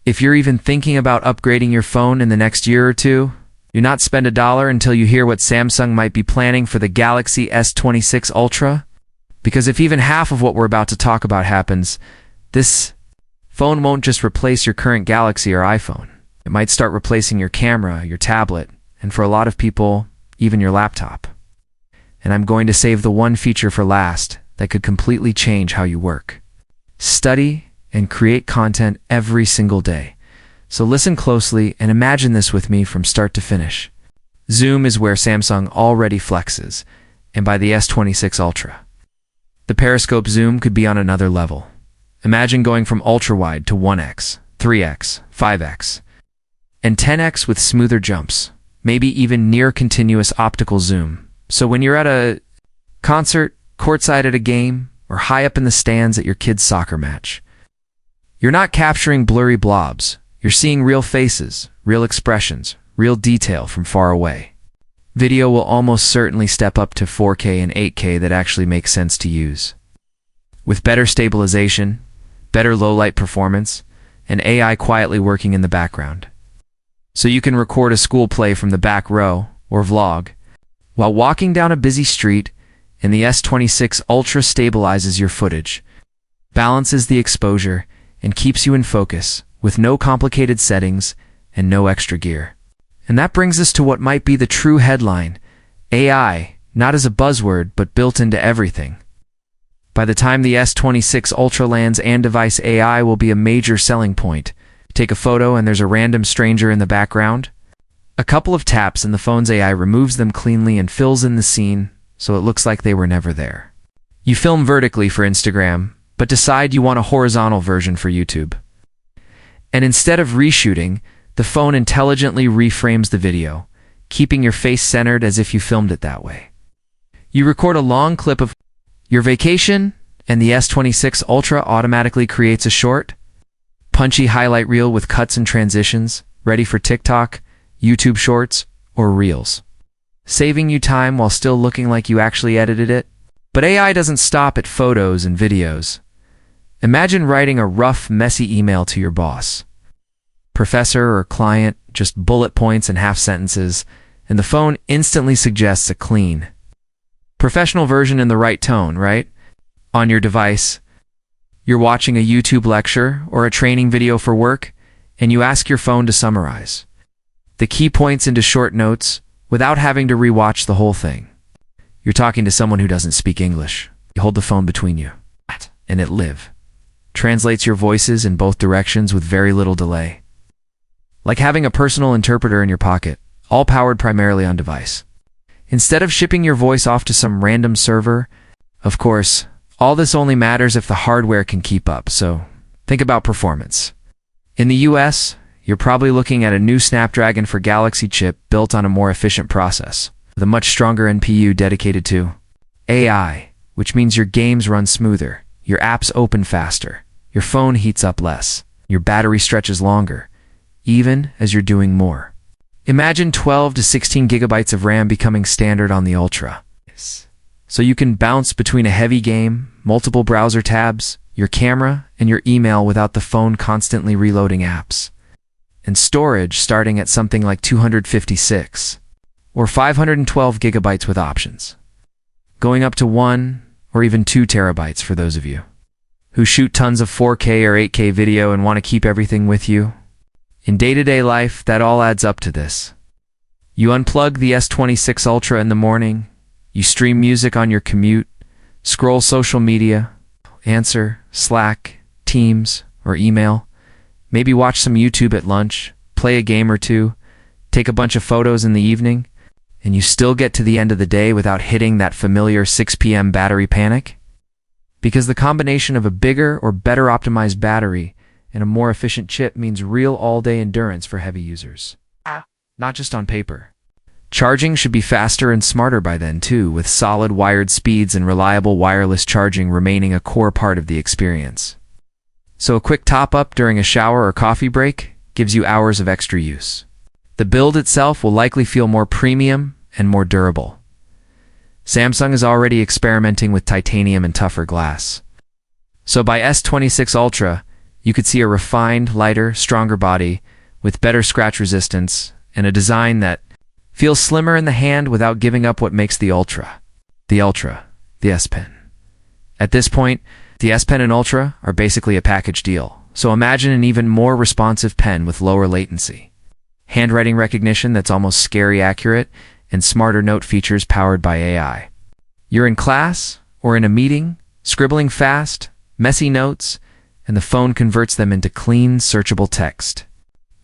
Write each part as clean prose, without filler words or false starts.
If you're even thinking about upgrading your phone in the next year or two, do not spend $1 until you hear what Samsung might be planning for the Galaxy S26 Ultra. Because if even half of what we're about to talk about happens, this phone won't just replace your current Galaxy or iPhone. It might start replacing your camera, your tablet, and for a lot of people, even your laptop. And I'm going to save the one feature for last that could completely change how you work, study, and create content every single day. So listen closely and imagine this with me from start to finish. Zoom is where Samsung already flexes, and by the S26 Ultra, the periscope zoom could be on another level. Imagine going from ultra-wide to 1x, 3x, 5x, and 10x with smoother jumps, maybe even near-continuous optical zoom. So when you're at a concert, courtside at a game, or high up in the stands at your kid's soccer match, you're not capturing blurry blobs. You're seeing real faces, real expressions, real detail from far away. Video will almost certainly step up to 4K and 8K that actually makes sense to use. With better stabilization, better low-light performance, and AI quietly working in the background. So you can record a school play from the back row, or vlog, while walking down a busy street, and the S26 Ultra stabilizes your footage, balances the exposure, and keeps you in focus, with no complicated settings and no extra gear. And that brings us to what might be the true headline: AI, not as a buzzword, but built into everything. By the time the S26 Ultra lands, and-device AI will be a major selling point. Take a photo and there's a random stranger in the background. A couple of taps and the phone's AI removes them cleanly and fills in the scene so it looks like they were never there. You film vertically for Instagram, but decide you want a horizontal version for YouTube. And instead of reshooting, the phone intelligently reframes the video, keeping your face centered as if you filmed it that way. You record a long clip of your vacation, and the S26 Ultra automatically creates a short, punchy highlight reel with cuts and transitions, ready for TikTok, YouTube Shorts, or Reels, saving you time while still looking like you actually edited it. But AI doesn't stop at photos and videos. Imagine writing a rough, messy email to your boss, professor, or client, just bullet points and half sentences, and the phone instantly suggests a clean, professional version in the right tone, right? On your device, you're watching a YouTube lecture or a training video for work, and you ask your phone to summarize the key points into short notes without having to rewatch the whole thing. You're talking to someone who doesn't speak English. You hold the phone between you, and it translates your voices in both directions with very little delay. Like having a personal interpreter in your pocket, all powered primarily on device. Instead of shipping your voice off to some random server, of course, all this only matters if the hardware can keep up, so think about performance. In the US, you're probably looking at a new Snapdragon for Galaxy chip built on a more efficient process, with a much stronger NPU dedicated to AI, which means your games run smoother, your apps open faster, your phone heats up less, your battery stretches longer, even as you're doing more. Imagine 12 to 16 gigabytes of RAM becoming standard on the Ultra. So you can bounce between a heavy game, multiple browser tabs, your camera, and your email without the phone constantly reloading apps. And storage starting at something like 256 or 512 gigabytes with options, going up to 1 or even 2 terabytes for those of you who shoot tons of 4K or 8K video and want to keep everything with you. In day-to-day life, that all adds up to this. You unplug the S26 Ultra in the morning, you stream music on your commute, scroll social media, answer Slack, Teams, or email, maybe watch some YouTube at lunch, play a game or two, take a bunch of photos in the evening, and you still get to the end of the day without hitting that familiar 6 p.m. battery panic? Because the combination of a bigger or better optimized battery and a more efficient chip means real all-day endurance for heavy users. Not just on paper. Charging should be faster and smarter by then too, with solid wired speeds and reliable wireless charging remaining a core part of the experience. So a quick top-up during a shower or coffee break gives you hours of extra use. The build itself will likely feel more premium and more durable. Samsung is already experimenting with titanium and tougher glass. So by S26 Ultra, You could see a refined, lighter, stronger body with better scratch resistance and a design that feels slimmer in the hand without giving up what makes the Ultra. The S Pen. At this point, the S Pen and Ultra are basically a package deal. So imagine an even more responsive pen with lower latency, handwriting recognition that's almost scary accurate, and smarter note features powered by AI. You're in class or in a meeting, scribbling fast, messy notes, and the phone converts them into clean, searchable text.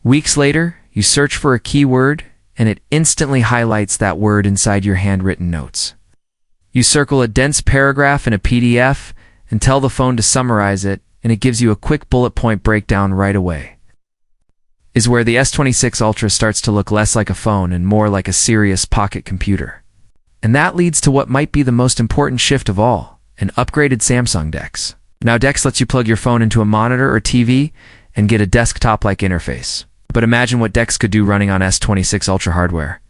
Weeks later, you search for a keyword, and it instantly highlights that word inside your handwritten notes. You circle a dense paragraph in a PDF and tell the phone to summarize it, and it gives you a quick bullet point breakdown right away. Is where the S26 Ultra starts to look less like a phone and more like a serious pocket computer. And that leads to what might be the most important shift of all, an upgraded Samsung DeX. Now DeX lets you plug your phone into a monitor or TV and get a desktop-like interface. But imagine what DeX could do running on S26 Ultra hardware.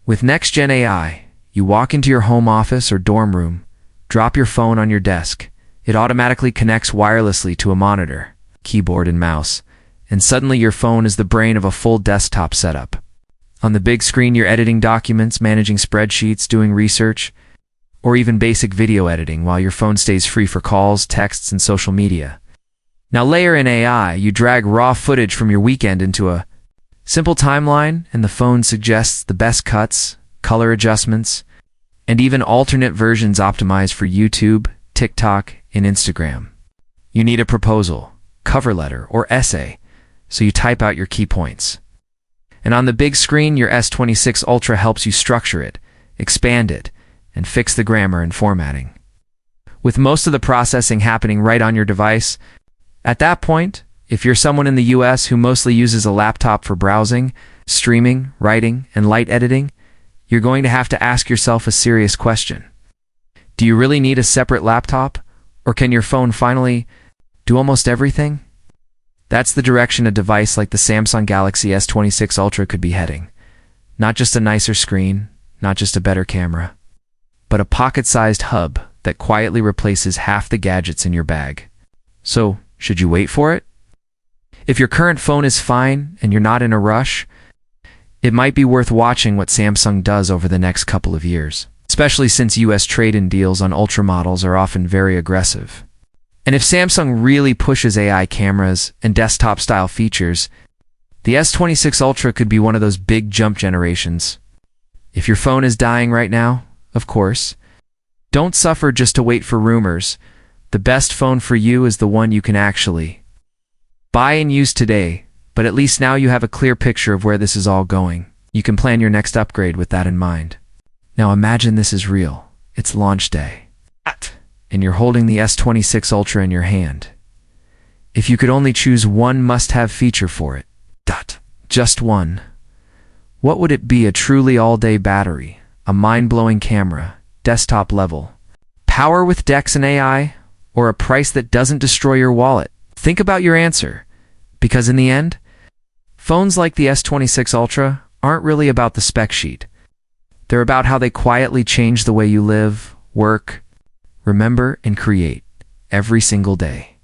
With next-gen AI, you walk into your home office or dorm room, drop your phone on your desk. It automatically connects wirelessly to a monitor, keyboard, and mouse, and suddenly your phone is the brain of a full desktop setup. On the big screen, you're editing documents, managing spreadsheets, doing research, or even basic video editing while your phone stays free for calls, texts, and social media. Now layer in AI, you drag raw footage from your weekend into a simple timeline, and the phone suggests the best cuts, color adjustments, and even alternate versions optimized for YouTube, TikTok, and Instagram. You need a proposal, cover letter, or essay, so you type out your key points. And on the big screen, your S26 Ultra helps you structure it, expand it, and fix the grammar and formatting. With most of the processing happening right on your device, at that point, if you're someone in the US who mostly uses a laptop for browsing, streaming, writing, and light editing, you're going to have to ask yourself a serious question. Do you really need a separate laptop? Or can your phone finally do almost everything? That's the direction a device like the Samsung Galaxy S26 Ultra could be heading. Not just a nicer screen, not just a better camera, but a pocket-sized hub that quietly replaces half the gadgets in your bag. So, should you wait for it? If your current phone is fine and you're not in a rush, it might be worth watching what Samsung does over the next couple of years, especially since US trade-in deals on Ultra models are often very aggressive. And if Samsung really pushes AI cameras and desktop-style features, the S26 Ultra could be one of those big jump generations. If your phone is dying right now, of course, don't suffer just to wait for rumors. The best phone for you is the one you can actually buy and use today, but at least now you have a clear picture of where this is all going. You can plan your next upgrade with that in mind. Now imagine this is real. It's launch day, and you're holding the S26 Ultra in your hand. If you could only choose one must-have feature for it, just one, what would it be? A truly all-day battery, a mind-blowing camera, desktop level, power with DeX and AI, or a price that doesn't destroy your wallet? Think about your answer, because in the end, phones like the S26 Ultra aren't really about the spec sheet. They're about how they quietly change the way you live, work, remember, and create every single day.